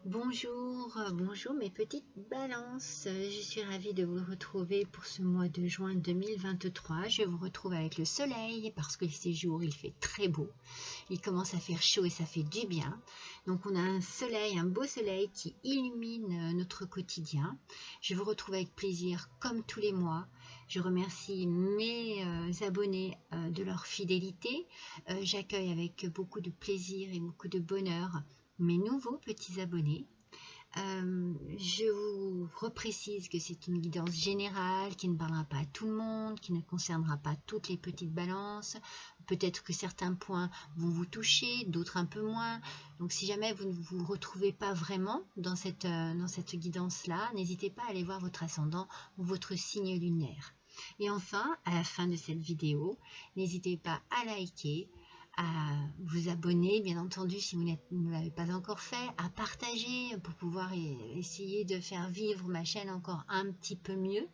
Bonjour mes petites balances, je suis ravie de vous retrouver pour ce mois de juin 2023. Je vous retrouve avec le soleil parce que ces jours il fait très beau, il commence à faire chaud et ça fait du bien. Donc on a un soleil, un beau soleil qui illumine notre quotidien. Je vous retrouve avec plaisir comme tous les mois. Je remercie mes abonnés de leur fidélité. J'accueille avec beaucoup de plaisir et beaucoup de bonheur mes nouveaux petits abonnés. Je vous reprécise que c'est une guidance générale qui ne parlera pas à tout le monde, qui ne concernera pas toutes les petites balances. Peut-être que certains points vont vous toucher, d'autres un peu moins. Donc si jamais vous ne vous retrouvez pas vraiment dans cette guidance-là, n'hésitez pas à aller voir votre ascendant ou votre signe lunaire. Et enfin, à la fin de cette vidéo, n'hésitez pas à liker, à vous abonner, bien entendu, si vous ne l'avez pas encore fait, à partager pour pouvoir essayer de faire vivre ma chaîne encore un petit peu mieux.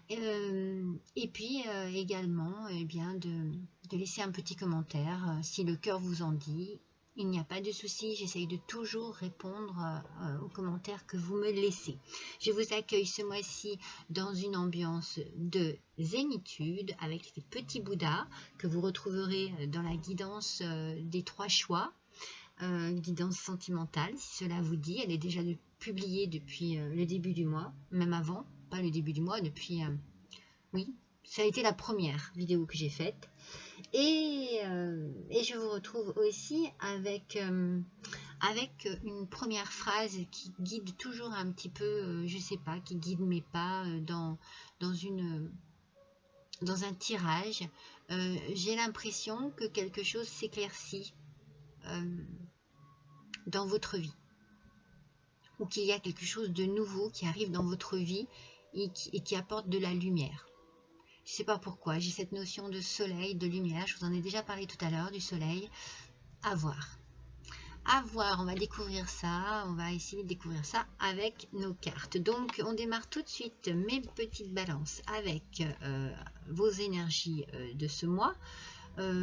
Et puis également de laisser un petit commentaire si le cœur vous en dit. Il n'y a pas de souci, j'essaye de toujours répondre aux commentaires que vous me laissez. Je vous accueille ce mois-ci dans une ambiance de zénitude avec les petits Bouddhas que vous retrouverez dans la guidance des 3 choix, guidance sentimentale, si cela vous dit. Elle est déjà publiée depuis le début du mois, même avant, pas le début du mois, depuis... oui, ça a été la première vidéo que j'ai faite. Et je vous retrouve aussi avec une première phrase qui guide toujours un petit peu, je sais pas, qui guide mes pas dans un tirage. J'ai l'impression que quelque chose s'éclaircit dans votre vie, ou qu'il y a quelque chose de nouveau qui arrive dans votre vie et qui apporte de la lumière. Je ne sais pas pourquoi, j'ai cette notion de soleil, de lumière, je vous en ai déjà parlé tout à l'heure, du soleil. À voir. À voir, on va découvrir ça, on va essayer de découvrir ça avec nos cartes. Donc, on démarre tout de suite, mes petites balances, avec vos énergies de ce mois.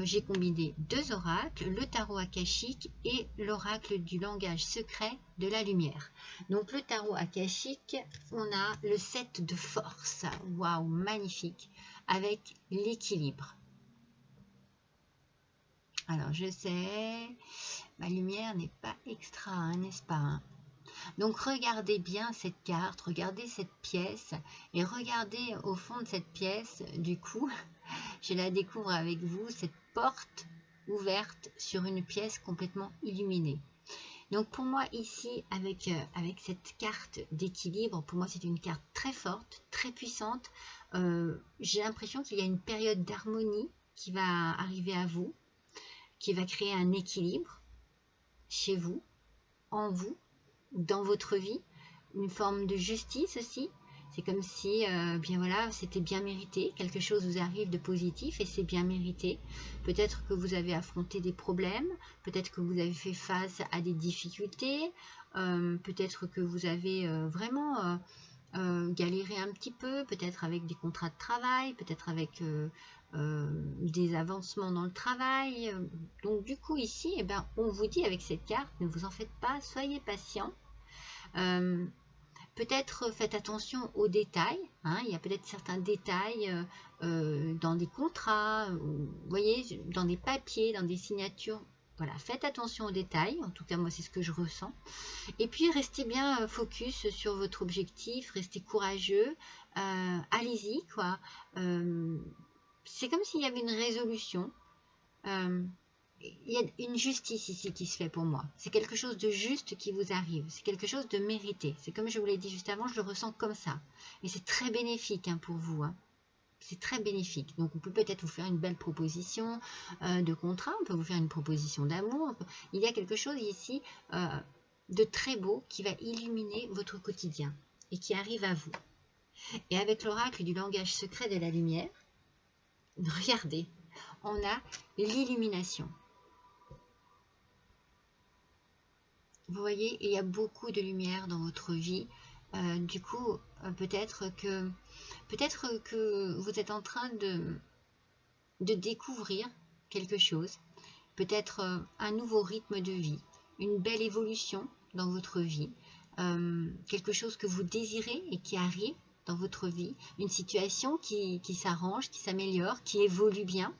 J'ai combiné 2 oracles, le tarot akashique et l'oracle du langage secret de la lumière. Donc le tarot akashique, on a le 7 de force, waouh, magnifique, avec l'équilibre. Alors je sais, ma lumière n'est pas extra, hein, n'est-ce pas, hein? Donc regardez bien cette carte, regardez cette pièce et regardez au fond de cette pièce, du coup, je la découvre avec vous, cette porte ouverte sur une pièce complètement illuminée. Donc pour moi ici, avec cette carte d'équilibre, pour moi c'est une carte très forte, très puissante. J'ai l'impression qu'il y a une période d'harmonie qui va arriver à vous, qui va créer un équilibre chez vous, en vous, dans votre vie, une forme de justice aussi. C'est comme si, bien voilà, c'était bien mérité, quelque chose vous arrive de positif et c'est bien mérité. Peut-être que vous avez affronté des problèmes, peut-être que vous avez fait face à des difficultés, peut-être que vous avez vraiment galéré un petit peu, peut-être avec des contrats de travail, peut-être avec des avancements dans le travail. Donc du coup ici, eh ben, on vous dit avec cette carte, ne vous en faites pas, soyez patient. Peut-être faites attention aux détails, hein, il y a peut-être certains détails dans des contrats, vous voyez, dans des papiers, dans des signatures. Voilà, faites attention aux détails, en tout cas moi c'est ce que je ressens. Et puis restez bien focus sur votre objectif, restez courageux, allez-y quoi. C'est comme s'il y avait une résolution. Il y a une justice ici qui se fait pour moi. C'est quelque chose de juste qui vous arrive. C'est quelque chose de mérité. C'est comme je vous l'ai dit juste avant, je le ressens comme ça. Et c'est très bénéfique hein, pour vous. Hein. C'est très bénéfique. Donc on peut peut-être vous faire une belle proposition de contrat. On peut vous faire une proposition d'amour. Il y a quelque chose ici de très beau qui va illuminer votre quotidien et qui arrive à vous. Et avec l'oracle du langage secret de la lumière, regardez, on a l'illumination. Vous voyez, il y a beaucoup de lumière dans votre vie. Du coup, peut-être que vous êtes en train de découvrir quelque chose. Peut-être un nouveau rythme de vie, une belle évolution dans votre vie, quelque chose que vous désirez et qui arrive dans votre vie, une situation qui s'arrange, qui s'améliore, qui évolue bien.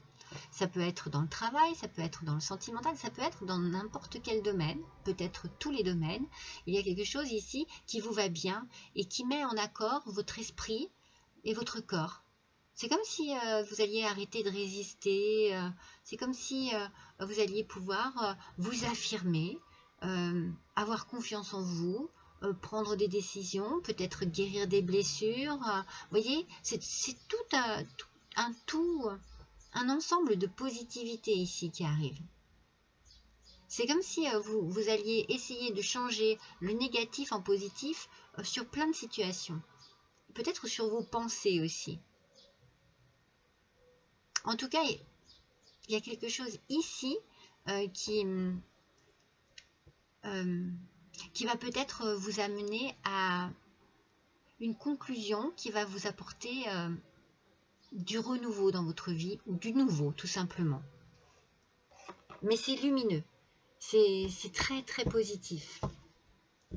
Ça peut être dans le travail, ça peut être dans le sentimental, ça peut être dans n'importe quel domaine, peut-être tous les domaines. Il y a quelque chose ici qui vous va bien et qui met en accord votre esprit et votre corps. C'est comme si vous alliez arrêter de résister, c'est comme si vous alliez pouvoir vous affirmer, avoir confiance en vous, prendre des décisions, peut-être guérir des blessures. Vous voyez, c'est tout un tout, un ensemble de positivité ici qui arrive. C'est comme si vous alliez essayer de changer le négatif en positif sur plein de situations. Peut-être sur vos pensées aussi. En tout cas, il y a quelque chose ici qui va peut-être vous amener à une conclusion qui va vous apporter du renouveau dans votre vie, ou du nouveau, tout simplement. Mais c'est lumineux. C'est très, très positif.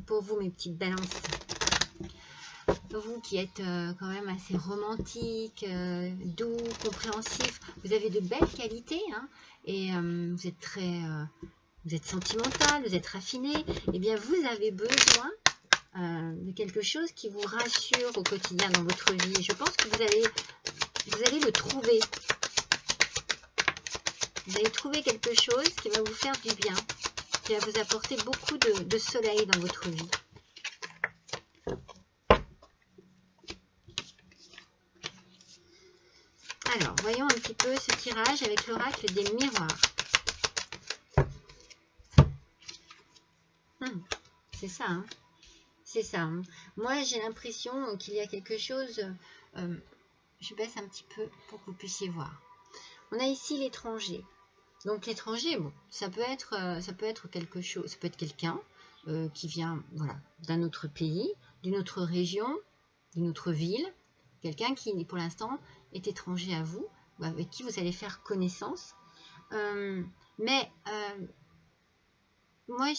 Pour vous, mes petites balances. Vous qui êtes quand même assez romantique, doux, compréhensif, vous avez de belles qualités, hein, et vous êtes très, vous êtes sentimental, vous êtes raffiné, et bien vous avez besoin de quelque chose qui vous rassure au quotidien dans votre vie. Je pense que vous allez le trouver. Vous allez trouver quelque chose qui va vous faire du bien, qui va vous apporter beaucoup de soleil dans votre vie. Alors, voyons un petit peu ce tirage avec l'oracle des miroirs. C'est ça, hein. C'est ça. Hein. Moi, j'ai l'impression qu'il y a quelque chose... je baisse un petit peu pour que vous puissiez voir. On a ici l'étranger. Donc, l'étranger, bon, ça peut être quelque chose, ça peut être quelqu'un qui vient, voilà, d'un autre pays, d'une autre région, d'une autre ville. Quelqu'un qui, pour l'instant, est étranger à vous, ou avec qui vous allez faire connaissance. Mais moi,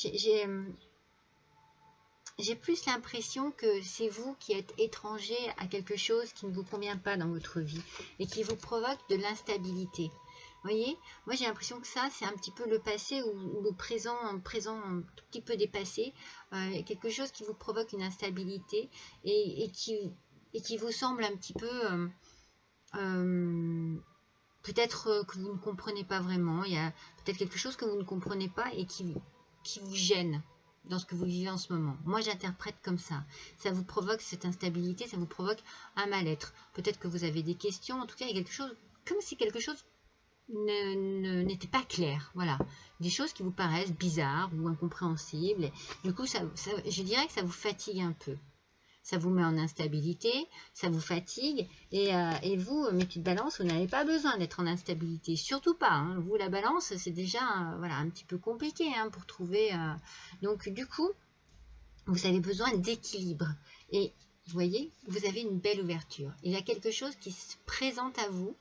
j'ai plus l'impression que c'est vous qui êtes étranger à quelque chose qui ne vous convient pas dans votre vie et qui vous provoque de l'instabilité. Vous voyez, moi j'ai l'impression que ça, c'est un petit peu le passé ou le présent un tout petit peu dépassé, quelque chose qui vous provoque une instabilité et qui vous semble un petit peu... peut-être que vous ne comprenez pas vraiment, il y a peut-être quelque chose que vous ne comprenez pas et qui vous gêne dans ce que vous vivez en ce moment. Moi, j'interprète comme ça. Ça vous provoque cette instabilité, ça vous provoque un mal-être. Peut-être que vous avez des questions, en tout cas, il y a quelque chose, comme si quelque chose n'était pas clair. Voilà. Des choses qui vous paraissent bizarres ou incompréhensibles. Du coup, je dirais que ça vous fatigue un peu. Ça vous met en instabilité, ça vous fatigue. Et vous, mes petites balances, vous n'avez pas besoin d'être en instabilité. Surtout pas. Hein. Vous, la balance, c'est déjà voilà, un petit peu compliqué hein, pour trouver... Donc, du coup, vous avez besoin d'équilibre. Et vous voyez, vous avez une belle ouverture. Il y a quelque chose qui se présente à vous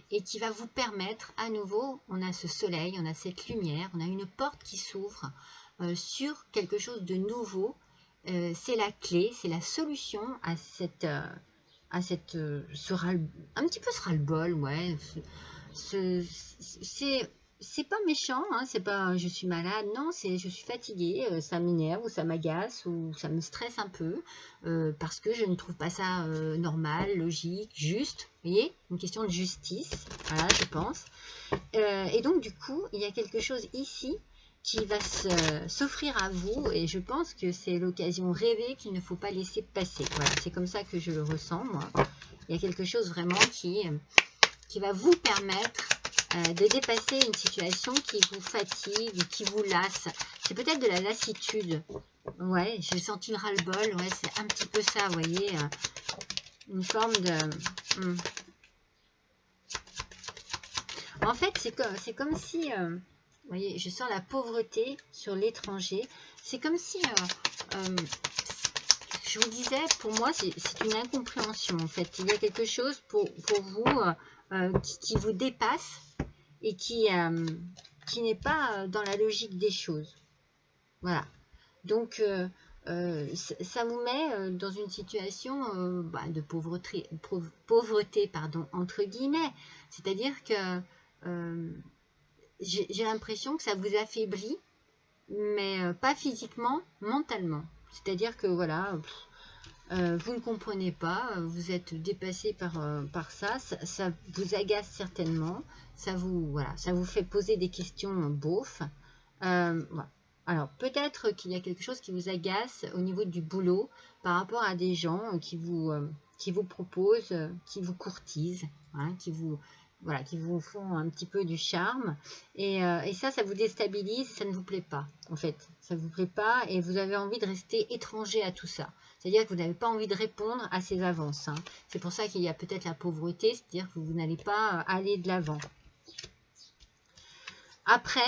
et qui va vous permettre, à nouveau, on a ce soleil, on a cette lumière, on a une porte qui s'ouvre sur quelque chose de nouveau. C'est la clé, c'est la solution à cette un petit peu ce ras-le-bol, ouais. C'est pas méchant, hein, c'est pas je suis malade, non, c'est je suis fatiguée, ça m'énerve ou ça m'agace ou ça me stresse un peu parce que je ne trouve pas ça normal, logique, juste, vous voyez, une question de justice, voilà, je pense. Et donc du coup, il y a quelque chose ici qui va s'offrir à vous et je pense que c'est l'occasion rêvée qu'il ne faut pas laisser passer. Voilà, c'est comme ça que je le ressens, moi. Il y a quelque chose vraiment qui va vous permettre de dépasser une situation qui vous fatigue, qui vous lasse. C'est peut-être de la lassitude. Ouais, j'ai senti le ras-le-bol. Ouais, c'est un petit peu ça, vous voyez. Une forme de... En fait, c'est comme si... vous voyez, je sens la pauvreté sur l'étranger. C'est comme si... je vous disais, pour moi, c'est une incompréhension, en fait. Il y a quelque chose pour vous qui vous dépasse et qui n'est pas dans la logique des choses. Voilà. Donc, ça vous met dans une situation de pauvreté, pardon, entre guillemets. C'est-à-dire que j'ai l'impression que ça vous affaiblit, mais pas physiquement, mentalement. C'est-à-dire que voilà, vous ne comprenez pas, vous êtes dépassé par ça, ça vous agace certainement, voilà, ça vous fait poser des questions beaufs. Voilà. Alors, peut-être qu'il y a quelque chose qui vous agace au niveau du boulot par rapport à des gens qui vous proposent, qui vous courtisent, hein, voilà, qui vous font un petit peu du charme. Et ça vous déstabilise, ça ne vous plaît pas, en fait. Ça ne vous plaît pas et vous avez envie de rester étranger à tout ça. C'est-à-dire que vous n'avez pas envie de répondre à ces avances. Hein. C'est pour ça qu'il y a peut-être la pauvreté, c'est-à-dire que vous n'allez pas aller de l'avant. Après,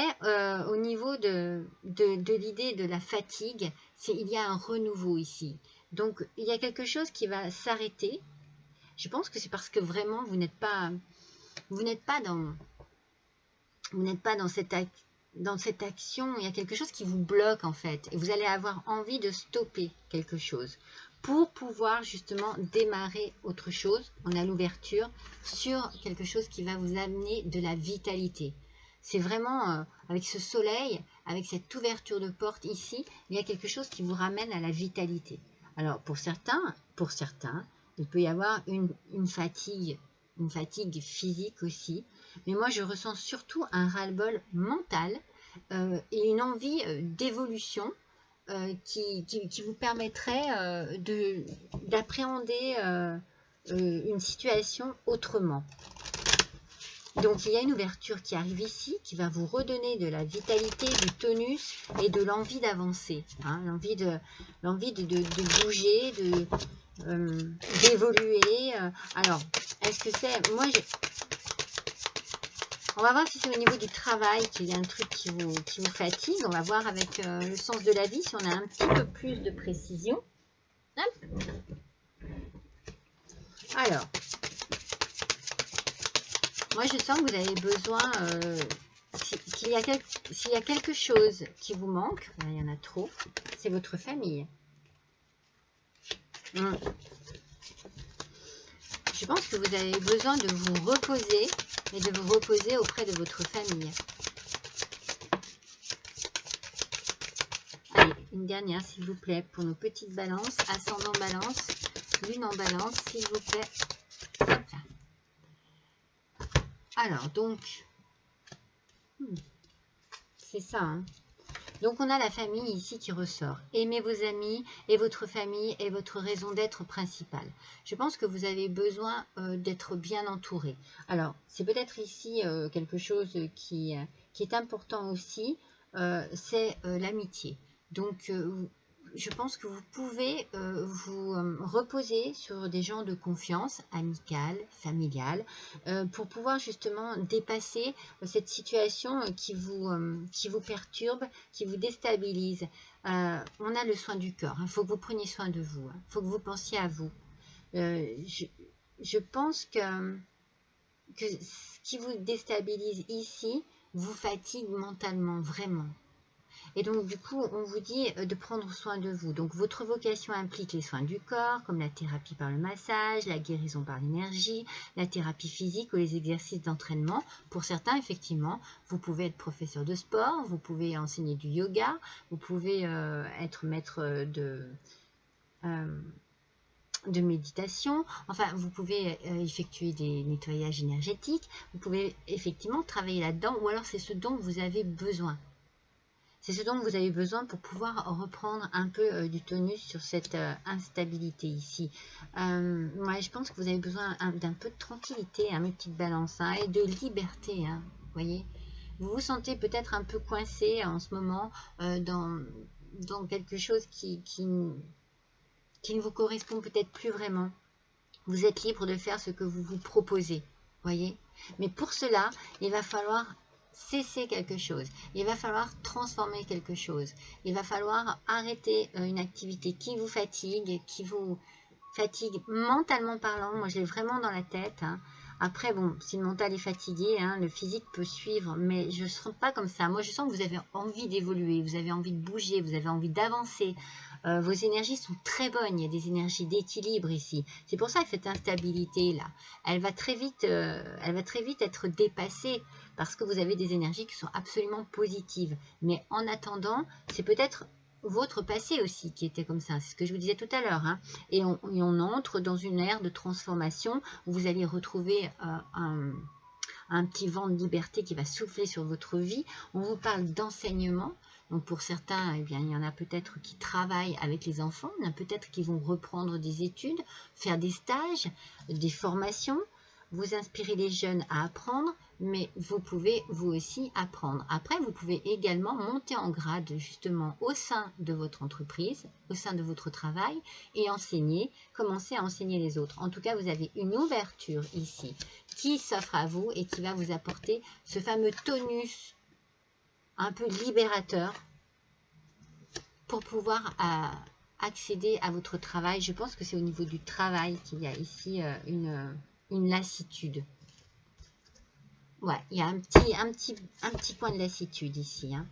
au niveau de l'idée de la fatigue, il y a un renouveau ici. Donc, il y a quelque chose qui va s'arrêter. Je pense que c'est parce que vraiment, vous n'êtes pas dans cette action. Il y a quelque chose qui vous bloque, en fait. Et vous allez avoir envie de stopper quelque chose pour pouvoir justement démarrer autre chose. On a l'ouverture sur quelque chose qui va vous amener de la vitalité. C'est vraiment, avec ce soleil, avec cette ouverture de porte ici, il y a quelque chose qui vous ramène à la vitalité. Alors, pour certains, il peut y avoir une fatigue physique aussi. Mais moi, je ressens surtout un ras-le-bol mental et une envie d'évolution qui vous permettrait d'appréhender une situation autrement. Donc, il y a une ouverture qui arrive ici, qui va vous redonner de la vitalité, du tonus et de l'envie d'avancer. Hein, l'envie de bouger, d'évoluer. Alors, est-ce que c'est... Moi, on va voir si c'est au niveau du travail qu'il y a un truc qui vous fatigue. On va voir avec le sens de la vie si on a un petit peu plus de précision. Hop. Alors... Moi, je sens que vous avez besoin, s'il y a quelque chose qui vous manque, là, il y en a trop, c'est votre famille. Je pense que vous avez besoin de vous reposer et de vous reposer auprès de votre famille. Allez, une dernière, s'il vous plaît, pour nos petites balances, ascendant balance, lune en balance, s'il vous plaît. Hop là. Alors, donc, c'est ça. Hein. Donc, on a la famille ici qui ressort. Aimez vos amis et votre famille est votre raison d'être principale. Je pense que vous avez besoin d'être bien entouré. Alors, c'est peut-être ici quelque chose qui est important aussi, c'est l'amitié. Donc, je pense que vous pouvez vous reposer sur des gens de confiance, amicale, familiale, pour pouvoir justement dépasser cette situation qui vous perturbe, qui vous déstabilise. On a le soin du corps, il faut que vous preniez soin de vous, il faut que vous pensiez à vous. Je pense que ce qui vous déstabilise ici vous fatigue mentalement, vraiment. Et donc, du coup, on vous dit de prendre soin de vous. Donc, votre vocation implique les soins du corps, comme la thérapie par le massage, la guérison par l'énergie, la thérapie physique ou les exercices d'entraînement. Pour certains, effectivement, vous pouvez être professeur de sport, vous pouvez enseigner du yoga, vous pouvez être maître de méditation. Enfin, vous pouvez effectuer des nettoyages énergétiques. Vous pouvez effectivement travailler là-dedans, ou alors c'est ce dont vous avez besoin. C'est ce dont vous avez besoin pour pouvoir reprendre un peu du tonus sur cette instabilité ici. Moi, je pense que vous avez besoin d'un peu de tranquillité, mes petites balances, hein, et de liberté. Hein, voyez, vous vous sentez peut-être un peu coincé en ce moment dans quelque chose qui ne vous correspond peut-être plus vraiment. Vous êtes libre de faire ce que vous vous proposez, voyez. Mais pour cela, il va falloir cesser quelque chose, il va falloir transformer quelque chose, il va falloir arrêter une activité qui vous fatigue mentalement parlant. Moi je l'ai vraiment dans la tête, hein. Après, bon, si le mental est fatigué, hein, le physique peut suivre, mais je ne sens pas comme ça. Moi, je sens que vous avez envie d'évoluer, vous avez envie de bouger, vous avez envie d'avancer. Vos énergies sont très bonnes, il y a des énergies d'équilibre ici. C'est pour ça que cette instabilité-là, elle va très vite être dépassée parce que vous avez des énergies qui sont absolument positives. Mais en attendant, c'est peut-être votre passé aussi qui était comme ça, c'est ce que je vous disais tout à l'heure, hein. Et on entre dans une ère de transformation où vous allez retrouver un petit vent de liberté qui va souffler sur votre vie. On vous parle d'enseignement. Donc pour certains, eh bien, il y en a peut-être qui travaillent avec les enfants, il y en a peut-être qui vont reprendre des études, faire des stages, des formations. Vous inspirez les jeunes à apprendre, mais vous pouvez vous aussi apprendre. Après, vous pouvez également monter en grade justement au sein de votre entreprise, au sein de votre travail et enseigner, commencer à enseigner les autres. En tout cas, vous avez une ouverture ici qui s'offre à vous et qui va vous apporter ce fameux tonus un peu libérateur pour pouvoir accéder à votre travail. Je pense que c'est au niveau du travail qu'il y a ici une lassitude. Ouais, il y a un petit point de lassitude ici, hein.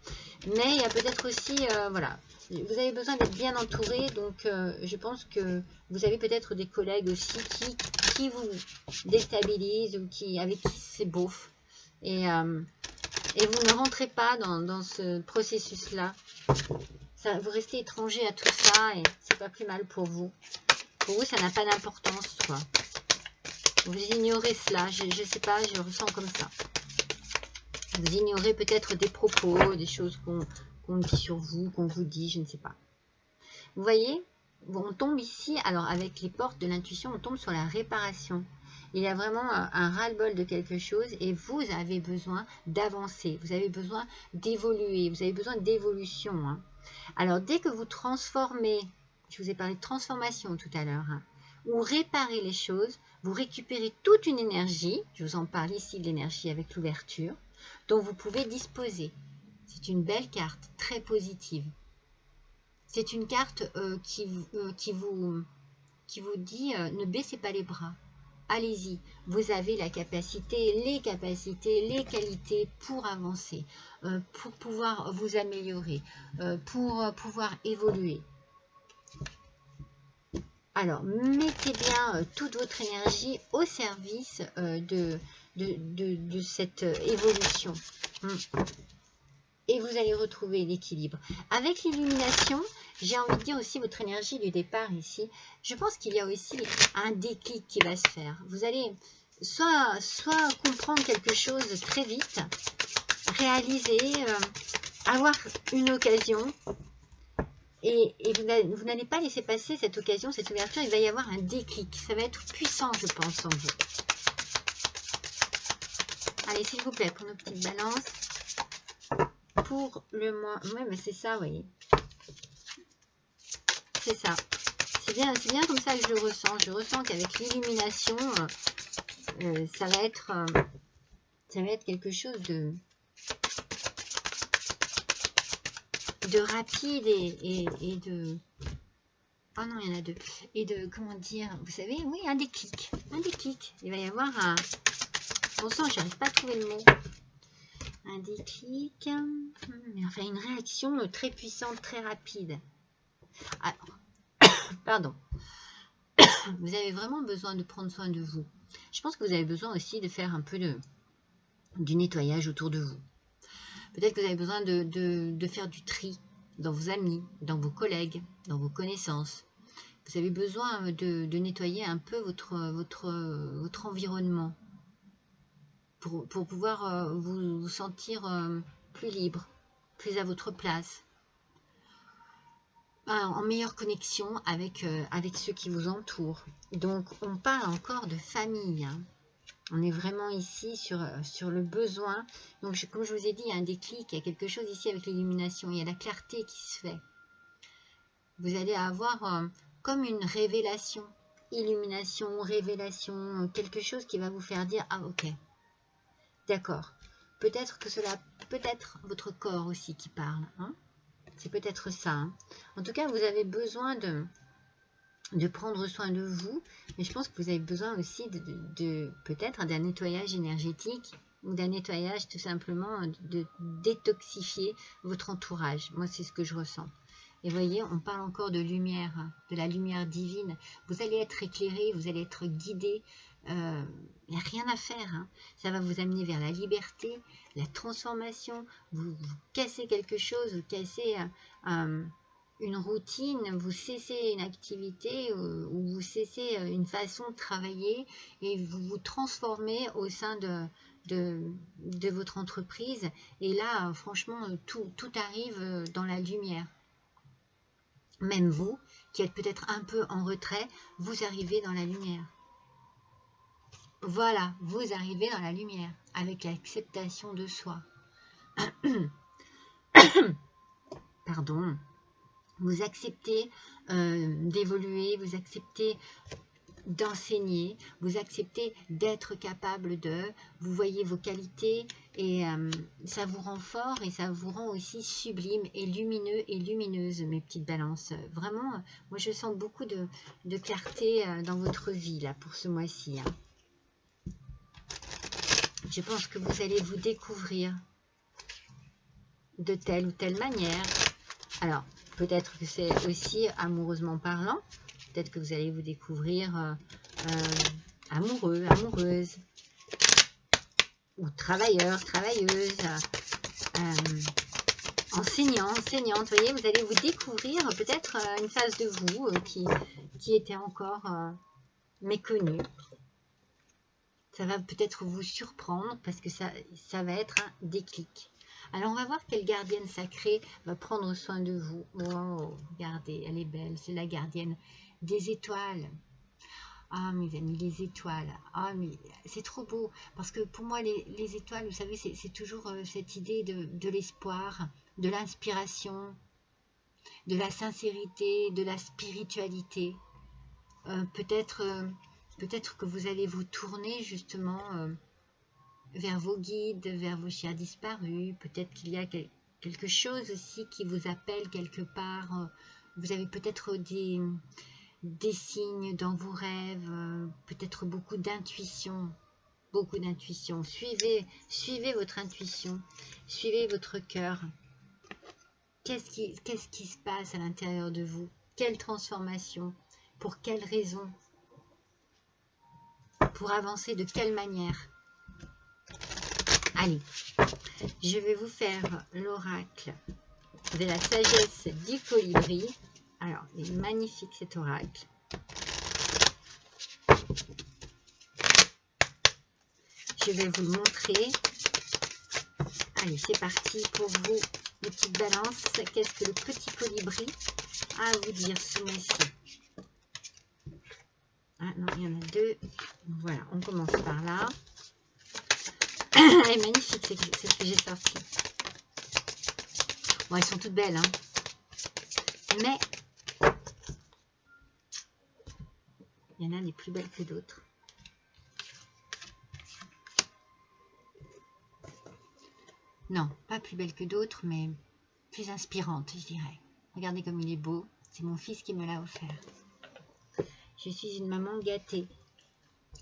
Mais il y a peut-être aussi, voilà, vous avez besoin d'être bien entouré, donc je pense que vous avez peut-être des collègues aussi qui vous déstabilisent ou avec qui c'est beauf. Et vous ne rentrez pas dans ce processus-là. Vous restez étranger à tout ça et c'est pas plus mal pour vous. Pour vous, ça n'a pas d'importance, quoi. Vous ignorez cela, je ne sais pas, je ressens comme ça. Vous ignorez peut-être des propos, des choses qu'on dit sur vous, qu'on vous dit, je ne sais pas. Vous voyez, on tombe ici, alors avec les portes de l'intuition, on tombe sur la réparation. Il y a vraiment un ras-le-bol de quelque chose et vous avez besoin d'avancer, vous avez besoin d'évoluer, vous avez besoin d'évolution, hein. Alors, dès que vous transformez, je vous ai parlé de transformation tout à l'heure, hein, ou réparez les choses, vous récupérez toute une énergie, je vous en parle ici de l'énergie avec l'ouverture, dont vous pouvez disposer. C'est une belle carte, très positive. C'est une carte qui vous dit ne baissez pas les bras. Allez-y, vous avez la capacité, les capacités, les qualités pour avancer, pour pouvoir vous améliorer, pour pouvoir évoluer. Alors, mettez bien toute votre énergie au service de cette évolution. Et vous allez retrouver l'équilibre. Avec l'illumination, j'ai envie de dire aussi votre énergie du départ ici. Je pense qu'il y a aussi un déclic qui va se faire. Vous allez soit comprendre quelque chose très vite, réaliser, avoir une occasion. Et vous n'allez pas laisser passer cette occasion, cette ouverture. Il va y avoir un déclic. Ça va être puissant, je pense, en vous. Allez, s'il vous plaît, pour nos petites balances. Pour le mois... Oui, mais c'est ça, vous voyez. C'est ça. C'est bien comme ça que je le ressens. Je ressens qu'avec l'illumination, ça va être quelque chose de rapide et de... Oh non, il y en a deux. Et de, comment dire, vous savez, oui, un déclic. Un déclic. Il va y avoir un... Bon sang, je n'arrive pas à trouver le mot. Un déclic. Mais enfin, une réaction très puissante, très rapide. Alors, pardon. Vous avez vraiment besoin de prendre soin de vous. Je pense que vous avez besoin aussi de faire un peu du nettoyage autour de vous. Peut-être que vous avez besoin de faire du tri dans vos amis, dans vos collègues, dans vos connaissances. Vous avez besoin de nettoyer un peu votre environnement pour pouvoir vous sentir plus libre, plus à votre place, en meilleure connexion avec ceux qui vous entourent. Donc, on parle encore de famille, hein. On est vraiment ici sur le besoin. Donc, comme je vous ai dit, il y a un déclic, il y a quelque chose ici avec l'illumination, il y a la clarté qui se fait. Vous allez avoir comme une révélation, illumination, révélation, quelque chose qui va vous faire dire « Ah, ok, d'accord. » Peut-être que cela, peut-être votre corps aussi qui parle, hein. C'est peut-être ça, hein. En tout cas, vous avez besoin de prendre soin de vous, mais je pense que vous avez besoin aussi de peut-être d'un nettoyage énergétique ou d'un nettoyage tout simplement de détoxifier votre entourage. Moi, c'est ce que je ressens. Et vous voyez, on parle encore de lumière, de la lumière divine. Vous allez être éclairé, vous allez être guidé. Il n'y a rien à faire. Hein. Ça va vous amener vers la liberté, la transformation. Vous cassez quelque chose, vous cassez une routine, vous cessez une activité ou vous cessez une façon de travailler et vous vous transformez au sein de votre entreprise. Et là, franchement, tout arrive dans la lumière. Même vous, qui êtes peut-être un peu en retrait, vous arrivez dans la lumière. Voilà, vous arrivez dans la lumière avec l'acceptation de soi. Pardon. Vous acceptez d'évoluer, vous acceptez d'enseigner, vous acceptez d'être capable de, vous voyez vos qualités et ça vous rend fort et ça vous rend aussi sublime et lumineux et lumineuse, mes petites balances. Vraiment, moi je sens beaucoup de clarté dans votre vie là pour ce mois-ci. Hein. Je pense que vous allez vous découvrir de telle ou telle manière. Alors, peut-être que c'est aussi amoureusement parlant. Peut-être que vous allez vous découvrir amoureux, amoureuse, ou travailleur, travailleuse, enseignant, enseignante. Vous voyez, vous allez vous découvrir peut-être une phase de vous qui était encore méconnue. Ça va peut-être vous surprendre parce que ça va être un déclic. Alors, on va voir quelle gardienne sacrée va prendre soin de vous. Oh, regardez, elle est belle, c'est la gardienne des étoiles. Ah, mes amis, les étoiles. Ah, mais c'est trop beau. Parce que pour moi, les étoiles, vous savez, c'est toujours cette idée de l'espoir, de l'inspiration, de la sincérité, de la spiritualité. Peut-être que vous allez vous tourner justement vers vos guides, vers vos chers disparus. Peut-être qu'il y a quelque chose aussi qui vous appelle quelque part. Vous avez peut-être des signes dans vos rêves, peut-être beaucoup d'intuition. Beaucoup d'intuition. Suivez votre intuition. Suivez votre cœur. Qu'est-ce qui se passe à l'intérieur de vous? Quelle transformation? Pour quelle raison? Pour avancer de quelle manière? Allez, je vais vous faire l'oracle de la sagesse du colibri. Alors, il est magnifique cet oracle. Je vais vous le montrer. Allez, c'est parti pour vous, les petites balances. Qu'est-ce que le petit colibri a à vous dire ce mois-ci? Ah non, il y en a deux. Voilà, on commence par là. Elle est magnifique, c'est ce que j'ai sorti. Bon, elles sont toutes belles, hein. Mais il y en a des plus belles que d'autres. Non, pas plus belles que d'autres, mais plus inspirantes, je dirais. Regardez comme il est beau. C'est mon fils qui me l'a offert. Je suis une maman gâtée.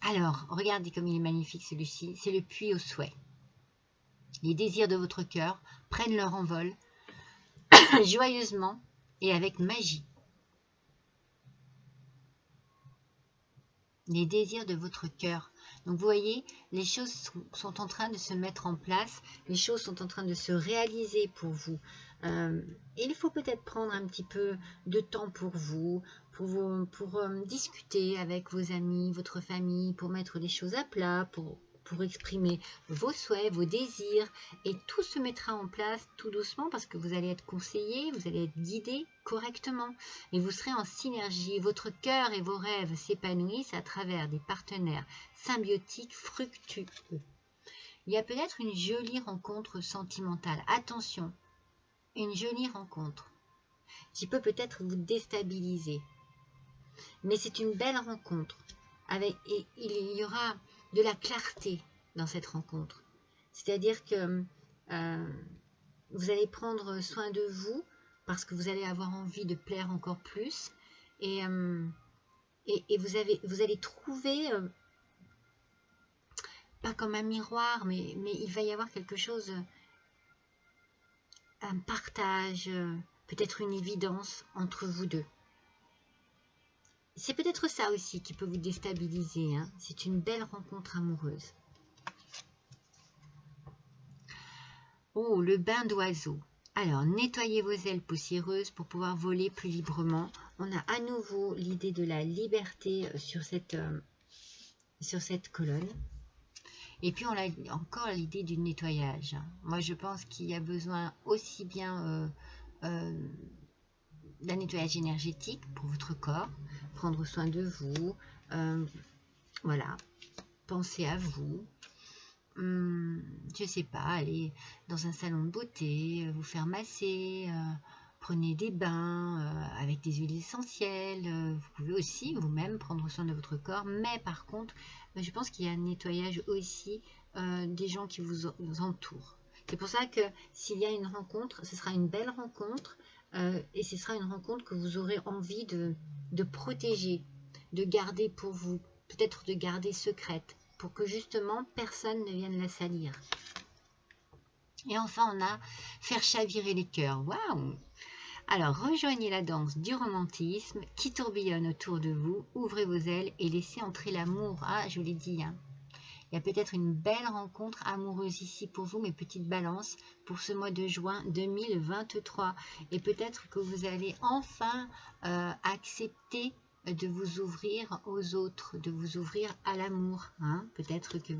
Alors, regardez comme il est magnifique celui-ci. C'est le puits au souhait. Les désirs de votre cœur prennent leur envol joyeusement et avec magie. Les désirs de votre cœur. Donc vous voyez, les choses sont en train de se mettre en place, les choses sont en train de se réaliser pour vous. Il faut peut-être prendre un petit peu de temps pour vous, pour discuter avec vos amis, votre famille, pour mettre les choses à plat, pour exprimer vos souhaits, vos désirs, et tout se mettra en place tout doucement parce que vous allez être conseillé, vous allez être guidé correctement et vous serez en synergie. Votre cœur et vos rêves s'épanouissent à travers des partenaires symbiotiques fructueux. Il y a peut-être une jolie rencontre sentimentale. Attention, une jolie rencontre qui peut peut-être vous déstabiliser. Mais c'est une belle rencontre. Et il y aura de la clarté dans cette rencontre. C'est-à-dire que vous allez prendre soin de vous parce que vous allez avoir envie de plaire encore plus. Et et vous allez trouver, pas comme un miroir, mais il va y avoir quelque chose, un partage, peut-être une évidence entre vous deux. C'est peut-être ça aussi qui peut vous déstabiliser, hein. C'est une belle rencontre amoureuse. Oh, le bain d'oiseau. Alors, nettoyez vos ailes poussiéreuses pour pouvoir voler plus librement. On a à nouveau l'idée de la liberté sur cette colonne. Et puis, on a encore l'idée du nettoyage. Moi, je pense qu'il y a besoin aussi bien d'un nettoyage énergétique pour votre corps, prendre soin de vous, voilà, pensez à vous. Je sais pas, aller dans un salon de beauté, vous faire masser, prenez des bains avec des huiles essentielles, vous pouvez aussi vous-même prendre soin de votre corps, mais par contre, je pense qu'il y a un nettoyage aussi des gens qui vous entourent. C'est pour ça que s'il y a une rencontre, ce sera une belle rencontre et ce sera une rencontre que vous aurez envie de protéger, de garder pour vous, peut-être de garder secrète, pour que justement personne ne vienne la salir. Et enfin, on a faire chavirer les cœurs. Waouh! Alors, rejoignez la danse du romantisme qui tourbillonne autour de vous. Ouvrez vos ailes et laissez entrer l'amour. Ah, je l'ai dit, hein. Il y a peut-être une belle rencontre amoureuse ici pour vous, mes petites balances, pour ce mois de juin 2023. Et peut-être que vous allez enfin accepter de vous ouvrir aux autres, de vous ouvrir à l'amour. Hein. Peut-être que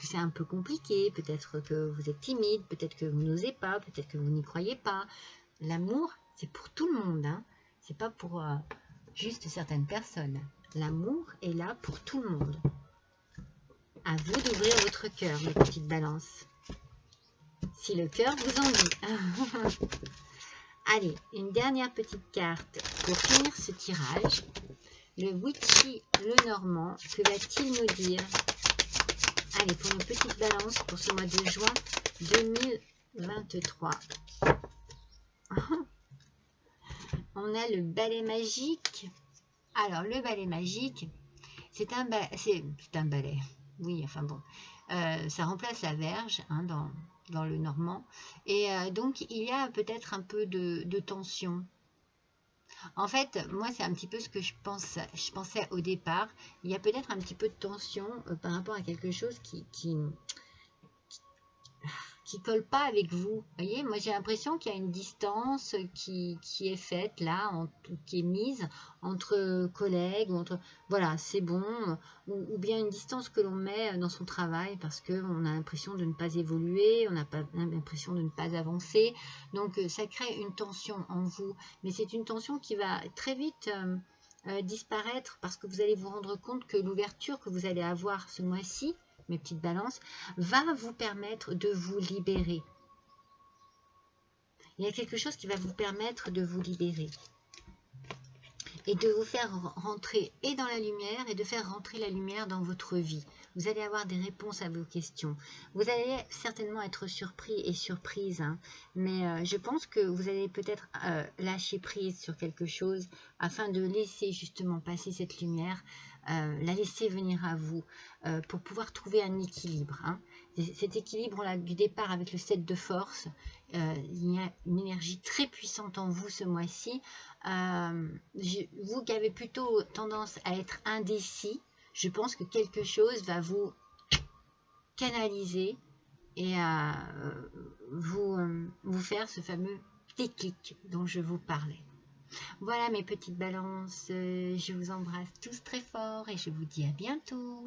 c'est un peu compliqué, peut-être que vous êtes timide, peut-être que vous n'osez pas, peut-être que vous n'y croyez pas. L'amour, c'est pour tout le monde. Hein. C'est pas pour juste certaines personnes. L'amour est là pour tout le monde. À vous d'ouvrir votre cœur, mes petites balances. Si le cœur vous en dit. Allez, une dernière petite carte pour finir ce tirage. Le Witchy le Normand, que va-t-il nous dire? Allez, pour une petite balance pour ce mois de juin 2023. On a le balai magique. Alors, le balai magique, c'est un balai. Oui, enfin bon. Ça remplace la verge hein, dans le normand. Et donc, il y a peut-être un peu de tension. En fait, moi, c'est un petit peu ce que je pensais au départ. Il y a peut-être un petit peu de tension par rapport à quelque chose qui colle pas avec vous. Vous voyez, moi j'ai l'impression qu'il y a une distance qui est faite là, qui est mise entre collègues, voilà, c'est bon, ou bien une distance que l'on met dans son travail parce qu'on a l'impression de ne pas évoluer, on a l'impression de ne pas avancer. Donc ça crée une tension en vous, mais c'est une tension qui va très vite disparaître parce que vous allez vous rendre compte que l'ouverture que vous allez avoir ce mois-ci, mes petites balances, va vous permettre de vous libérer. Il y a quelque chose qui va vous permettre de vous libérer. Et de vous faire rentrer et dans la lumière et de faire rentrer la lumière dans votre vie. Vous allez avoir des réponses à vos questions. Vous allez certainement être surpris et surprise, hein, mais je pense que vous allez peut-être lâcher prise sur quelque chose afin de laisser justement passer cette lumière, la laisser venir à vous pour pouvoir trouver un équilibre. Hein. Cet équilibre là du départ avec le 7 de force, il y a une énergie très puissante en vous ce mois-ci. Vous qui avez plutôt tendance à être indécis, je pense que quelque chose va vous canaliser et vous faire ce fameux déclic dont je vous parlais. Voilà mes petites balances, je vous embrasse tous très fort et je vous dis à bientôt.